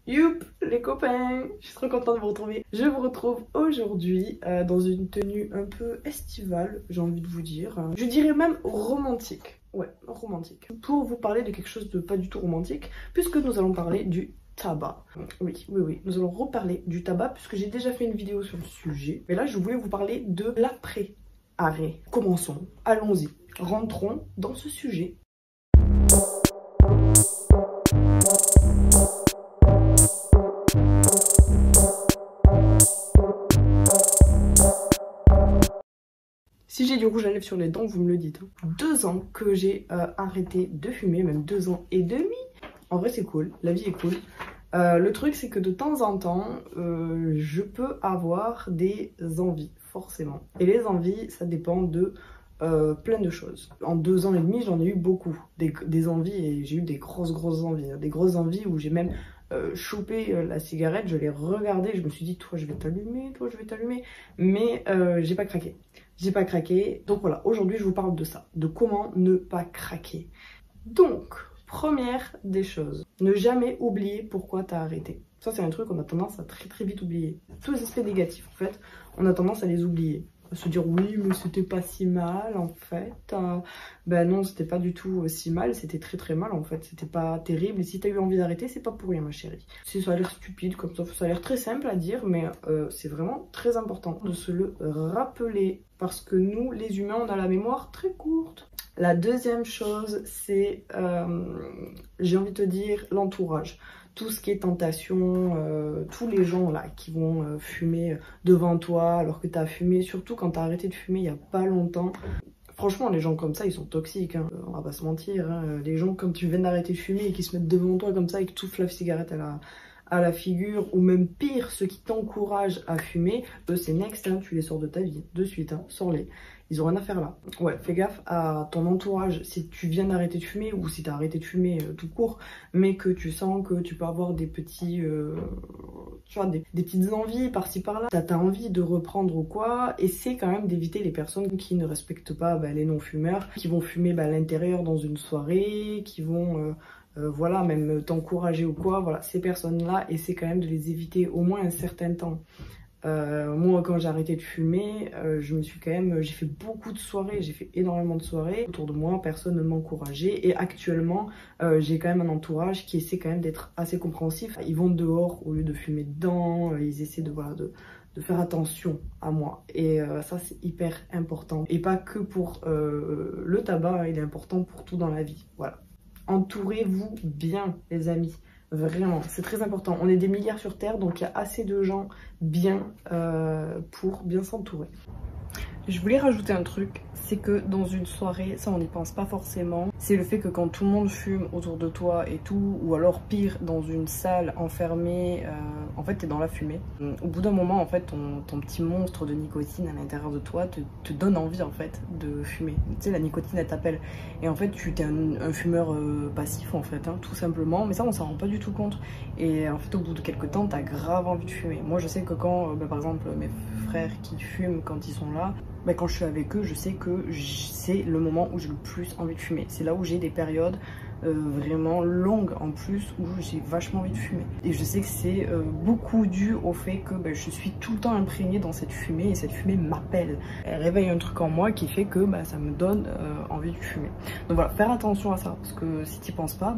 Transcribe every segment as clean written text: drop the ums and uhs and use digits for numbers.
Youp les copains, je suis trop contente de vous retrouver. Je vous retrouve aujourd'hui dans une tenue un peu estivale, j'ai envie de vous dire. Je dirais même romantique. Ouais, romantique. Pour vous parler de quelque chose de pas du tout romantique, puisque nous allons parler du tabac. Oui, nous allons reparler du tabac puisque j'ai déjà fait une vidéo sur le sujet. Mais là, je voulais vous parler de l'après-arrêt. Commençons, allons-y, rentrons dans ce sujet. Si j'ai du rouge à lèvres sur les dents, vous me le dites. 2 ans que j'ai arrêté de fumer, même 2 ans et demi. En vrai, c'est cool, la vie est cool. Le truc, c'est que de temps en temps, je peux avoir des envies, forcément. Et les envies, ça dépend de plein de choses. En 2 ans et demi, j'en ai eu beaucoup. Des envies, et j'ai eu des grosses envies. Des grosses envies où j'ai même chopé la cigarette, je l'ai regardée, je me suis dit, toi je vais t'allumer, toi je vais t'allumer. Mais j'ai pas craqué. J'ai pas craqué. Donc voilà, aujourd'hui je vous parle de ça, de comment ne pas craquer. Donc, première des choses, ne jamais oublier pourquoi t'as arrêté. Ça c'est un truc qu'on a tendance à très vite oublier. Tous les aspects négatifs en fait, on a tendance à les oublier. À se dire oui mais c'était pas si mal en fait. Ben non, c'était pas du tout si mal, c'était très mal en fait. C'était pas terrible et si t'as eu envie d'arrêter, c'est pas pour rien ma chérie. Ça a l'air stupide comme ça a l'air très simple à dire mais c'est vraiment très important de se le rappeler. Parce que nous, les humains, on a la mémoire très courte. La deuxième chose, c'est, j'ai envie de te dire, l'entourage. Tout ce qui est tentation, tous les gens là qui vont fumer devant toi alors que tu as fumé, surtout quand tu as arrêté de fumer il n'y a pas longtemps. Franchement, les gens comme ça, ils sont toxiques, hein. On va pas se mentir. Hein. Les gens comme tu viens d'arrêter de fumer et qui se mettent devant toi comme ça et qui touffent la cigarette à la figure, ou même pire, ceux qui t'encouragent à fumer, eux c'est next, hein, tu les sors de ta vie, de suite, hein, sors-les. Ils ont rien à faire là. Ouais, fais gaffe à ton entourage si tu viens d'arrêter de fumer ou si tu as arrêté de fumer tout court, mais que tu sens que tu peux avoir des petits, tu vois, des petites envies par-ci par-là. T'as envie de reprendre ou quoi, essaie quand même d'éviter les personnes qui ne respectent pas les non-fumeurs, qui vont fumer à l'intérieur dans une soirée, qui vont... voilà, même t'encourager ou quoi, voilà, ces personnes-là, essaie quand même de les éviter au moins un certain temps. Moi, quand j'ai arrêté de fumer, j'ai fait beaucoup de soirées, j'ai fait énormément de soirées. Autour de moi, personne ne m'encourageait. Et actuellement, j'ai quand même un entourage qui essaie quand même d'être assez compréhensif. Ils vont dehors au lieu de fumer dedans, ils essaient de faire attention à moi. Et ça, c'est hyper important. Et pas que pour le tabac, il est important pour tout dans la vie. Voilà. Entourez-vous bien, les amis. Vraiment, c'est très important. On est des milliards sur Terre, donc il y a assez de gens bien pour bien s'entourer. Je voulais rajouter un truc, c'est que dans une soirée, ça on n'y pense pas forcément, c'est le fait que quand tout le monde fume autour de toi et tout, ou alors pire, dans une salle enfermée, en fait t'es dans la fumée. Au bout d'un moment, en fait, ton petit monstre de nicotine à l'intérieur de toi te donne envie en fait de fumer. Tu sais, la nicotine elle t'appelle. Et en fait, tu es un fumeur passif en fait, hein, tout simplement, mais ça on s'en rend pas du tout compte. Et en fait, au bout de quelques temps, t'as grave envie de fumer. Moi je sais que quand, par exemple, mes frères qui fument quand ils sont là, quand je suis avec eux, je sais que c'est le moment où j'ai le plus envie de fumer. C'est là où j'ai des périodes vraiment longues en plus où j'ai vachement envie de fumer. Et je sais que c'est beaucoup dû au fait que je suis tout le temps imprégnée dans cette fumée et cette fumée m'appelle. Elle réveille un truc en moi qui fait que ça me donne envie de fumer. Donc voilà, faire attention à ça parce que si tu n'y penses pas,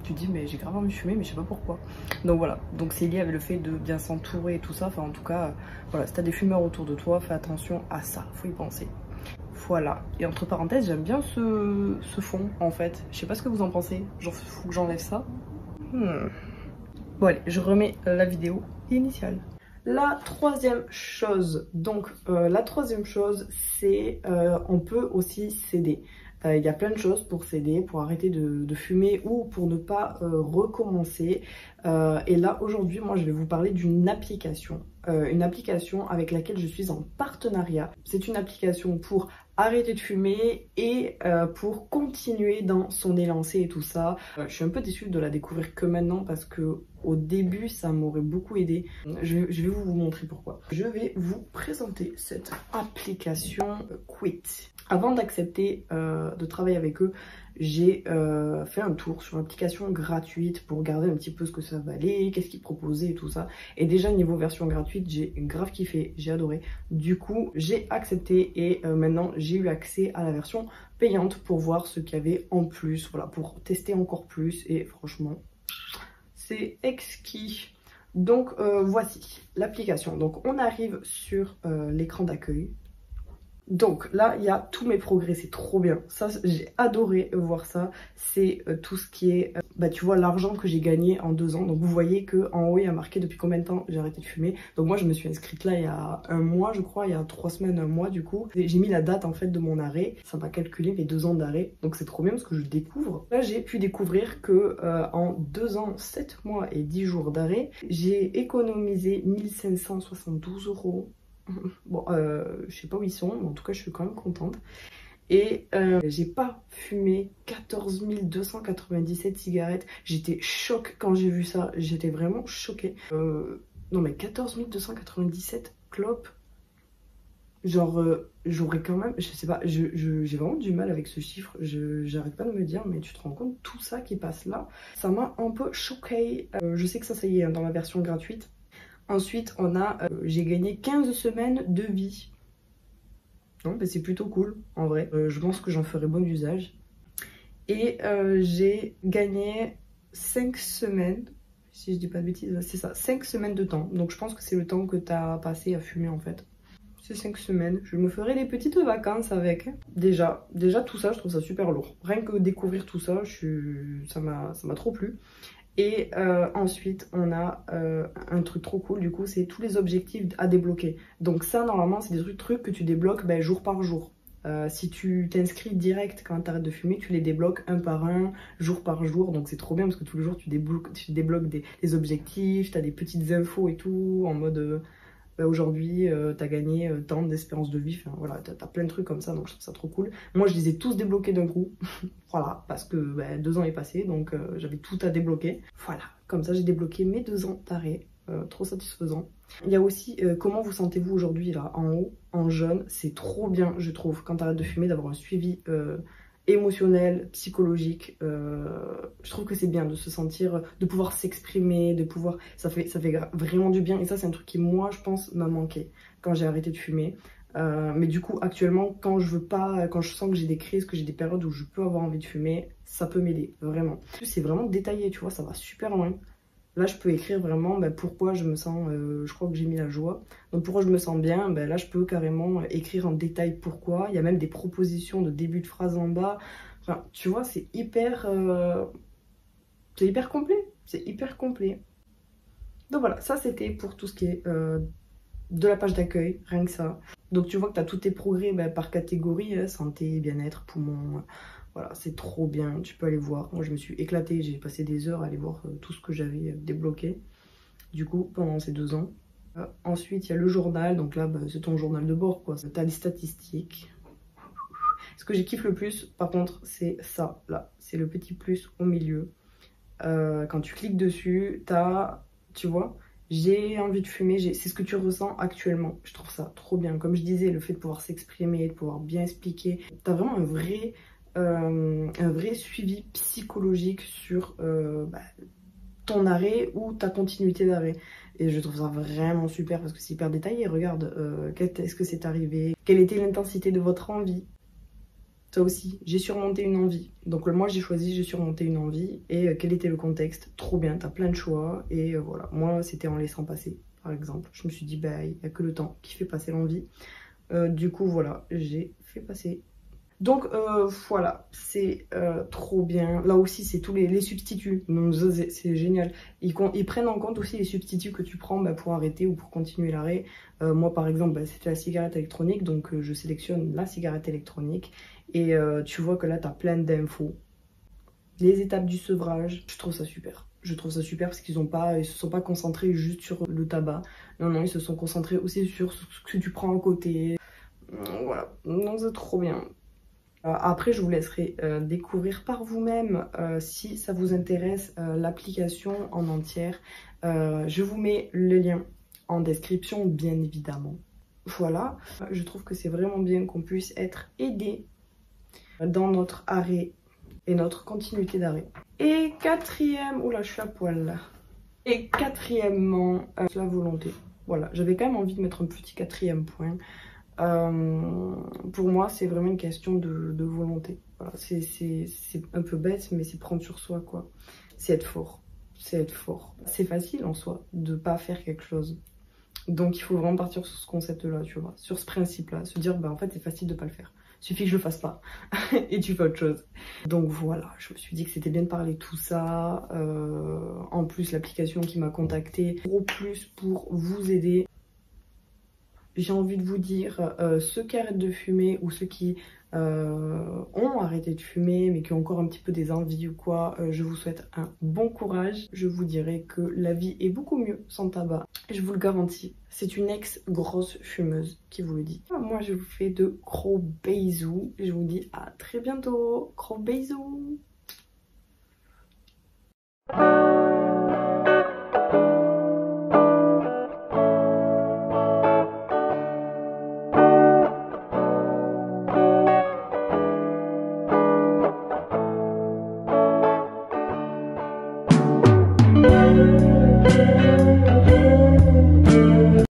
tu te dis mais j'ai grave envie de fumer mais je sais pas pourquoi. Donc voilà, donc c'est lié avec le fait de bien s'entourer et tout ça. Enfin en tout cas, voilà, si t'as des fumeurs autour de toi, fais attention à ça, faut y penser. Voilà, et entre parenthèses, j'aime bien ce fond en fait. Je sais pas ce que vous en pensez, genre faut que j'enlève ça. Bon allez, je remets la vidéo initiale. La troisième chose, donc la troisième chose c'est on peut aussi céder. Il y a plein de choses pour céder, pour arrêter de fumer ou pour ne pas recommencer. Et là aujourd'hui moi je vais vous parler d'une application. Une application avec laquelle je suis en partenariat. C'est une application pour arrêter de fumer et pour continuer dans son élancé et tout ça. Je suis un peu déçue de la découvrir que maintenant parce que au début ça m'aurait beaucoup aidé. Je vais vous montrer pourquoi. Je vais vous présenter cette application Quit. Avant d'accepter de travailler avec eux, j'ai fait un tour sur l'application gratuite pour regarder un petit peu ce que ça valait, qu'est-ce qu'ils proposaient et tout ça. Et déjà niveau version gratuite, j'ai grave kiffé, j'ai adoré. Du coup, j'ai accepté et maintenant j'ai eu accès à la version payante pour voir ce qu'il y avait en plus, voilà, pour tester encore plus. Et franchement, c'est exquis. Donc voici l'application. Donc on arrive sur l'écran d'accueil. Donc là, il y a tous mes progrès, c'est trop bien. Ça, j'ai adoré voir ça. C'est tout ce qui est, tu vois, l'argent que j'ai gagné en 2 ans. Donc vous voyez que en haut, il y a marqué depuis combien de temps j'ai arrêté de fumer. Donc moi, je me suis inscrite là il y a 1 mois, je crois, il y a 3 semaines, 1 mois du coup. J'ai mis la date en fait de mon arrêt. Ça m'a calculé mes 2 ans d'arrêt. Donc c'est trop bien parce que je découvre. Là, j'ai pu découvrir que en 2 ans, 7 mois et 10 jours d'arrêt, j'ai économisé 1572 €. Bon, je sais pas où ils sont, mais en tout cas, je suis quand même contente. Et j'ai pas fumé 14 297 cigarettes. J'étais choquée quand j'ai vu ça. J'étais vraiment choquée. Non, mais 14 297 clopes. Genre, j'aurais quand même... Je sais pas, j'ai vraiment du mal avec ce chiffre. J'arrête pas de me dire, mais tu te rends compte, tout ça qui passe là, ça m'a un peu choquée. Je sais que ça y est, dans la version gratuite. Ensuite, on a, j'ai gagné 15 semaines de vie. Non, c'est plutôt cool, en vrai. Je pense que j'en ferai bon usage. Et j'ai gagné 5 semaines, si je dis pas de bêtises, c'est ça, 5 semaines de temps. Donc je pense que c'est le temps que tu as passé à fumer en fait. C'est 5 semaines. Je me ferai des petites vacances avec. Déjà tout ça, je trouve ça super lourd. Rien que découvrir tout ça, ça m'a trop plu. Et ensuite, on a un truc trop cool, du coup, c'est tous les objectifs à débloquer. Donc ça, normalement, c'est des trucs que tu débloques jour par jour. Si tu t'inscris direct quand tu arrêtes de fumer, tu les débloques un par un, jour par jour. Donc c'est trop bien parce que tous les jours, tu débloques des objectifs, tu as des petites infos et tout, en mode... aujourd'hui, tu as gagné tant d'espérance de vie. Enfin, voilà, tu as plein de trucs comme ça, donc je trouve ça trop cool. Moi, je les ai tous débloqués d'un coup. Voilà, parce que 2 ans est passé, donc j'avais tout à débloquer. Voilà, comme ça, j'ai débloqué mes 2 ans d'arrêt. Trop satisfaisant. Il y a aussi comment vous sentez-vous aujourd'hui, là, en haut, en jaune. C'est trop bien, je trouve, quand tu arrêtes de fumer, d'avoir un suivi émotionnel, psychologique. Je trouve que c'est bien de se sentir, de pouvoir s'exprimer, de pouvoir... Ça fait vraiment du bien. Et ça, c'est un truc qui, moi, je pense, m'a manqué quand j'ai arrêté de fumer. Mais du coup, actuellement, quand je sens que j'ai des crises, que j'ai des périodes où je peux avoir envie de fumer, ça peut m'aider, vraiment. C'est vraiment détaillé, tu vois, ça va super loin. Là, je peux écrire vraiment pourquoi je me sens, je crois que j'ai mis la joie. Donc pourquoi je me sens bien, là je peux carrément écrire en détail pourquoi. Il y a même des propositions de début de phrase en bas. Enfin, tu vois, c'est hyper complet. C'est hyper complet. Donc voilà, ça c'était pour tout ce qui est de la page d'accueil, rien que ça. Donc tu vois que tu as tous tes progrès par catégorie, santé, bien-être, poumon... Voilà, c'est trop bien, tu peux aller voir. Moi, je me suis éclatée, j'ai passé des heures à aller voir tout ce que j'avais débloqué, du coup, pendant ces 2 ans. Ensuite, il y a le journal, donc là, c'est ton journal de bord, quoi. Tu as les statistiques. Ce que j'ai kiffé le plus, par contre, c'est ça, là. C'est le petit plus au milieu. Quand tu cliques dessus, tu vois, j'ai envie de fumer, c'est ce que tu ressens actuellement. Je trouve ça trop bien. Comme je disais, le fait de pouvoir s'exprimer, de pouvoir bien expliquer. Tu as vraiment un vrai suivi psychologique sur ton arrêt ou ta continuité d'arrêt. Et je trouve ça vraiment super parce que c'est hyper détaillé. Regarde, qu'est-ce que c'est arrivé, quelle était l'intensité de votre envie. Ça aussi, j'ai surmonté une envie. Donc moi j'ai choisi, j'ai surmonté une envie. Et quel était le contexte? Trop bien, t'as plein de choix. Et voilà, moi c'était en laissant passer, par exemple. Je me suis dit, il n'y a que le temps qui fait passer l'envie. Du coup voilà, j'ai fait passer. Donc voilà, c'est trop bien. Là aussi, c'est tous les substituts. Donc c'est génial. Ils prennent en compte aussi les substituts que tu prends pour arrêter ou pour continuer l'arrêt. Moi, par exemple, c'était la cigarette électronique. Donc je sélectionne la cigarette électronique. Et tu vois que là, tu as plein d'infos. Les étapes du sevrage, je trouve ça super. Je trouve ça super parce qu'ils se sont pas concentrés juste sur le tabac. Non, non, ils se sont concentrés aussi sur ce que tu prends à côté. Voilà, donc c'est trop bien. Après, je vous laisserai découvrir par vous-même si ça vous intéresse l'application en entière. Je vous mets le lien en description, bien évidemment. Voilà, je trouve que c'est vraiment bien qu'on puisse être aidé dans notre arrêt et notre continuité d'arrêt. Et quatrième, oula, je suis à poil là. Et quatrièmement, la volonté. Voilà, j'avais quand même envie de mettre un petit quatrième point. Pour moi, c'est vraiment une question de volonté. Voilà, c'est un peu bête, mais c'est prendre sur soi, quoi. C'est être fort. C'est être fort. C'est facile en soi de pas faire quelque chose. Donc il faut vraiment partir sur ce concept-là, tu vois, sur ce principe-là, se dire, bah en fait c'est facile de pas le faire. Il suffit que je le fasse pas et tu fais autre chose. Donc voilà, je me suis dit que c'était bien de parler de tout ça. En plus, l'application qui m'a contactée, gros plus pour vous aider. J'ai envie de vous dire, ceux qui arrêtent de fumer ou ceux qui ont arrêté de fumer mais qui ont encore un petit peu des envies ou quoi, je vous souhaite un bon courage. Je vous dirais que la vie est beaucoup mieux sans tabac. Je vous le garantis, c'est une ex-grosse fumeuse qui vous le dit. Moi, je vous fais de gros bisous. Je vous dis à très bientôt. Gros bisous.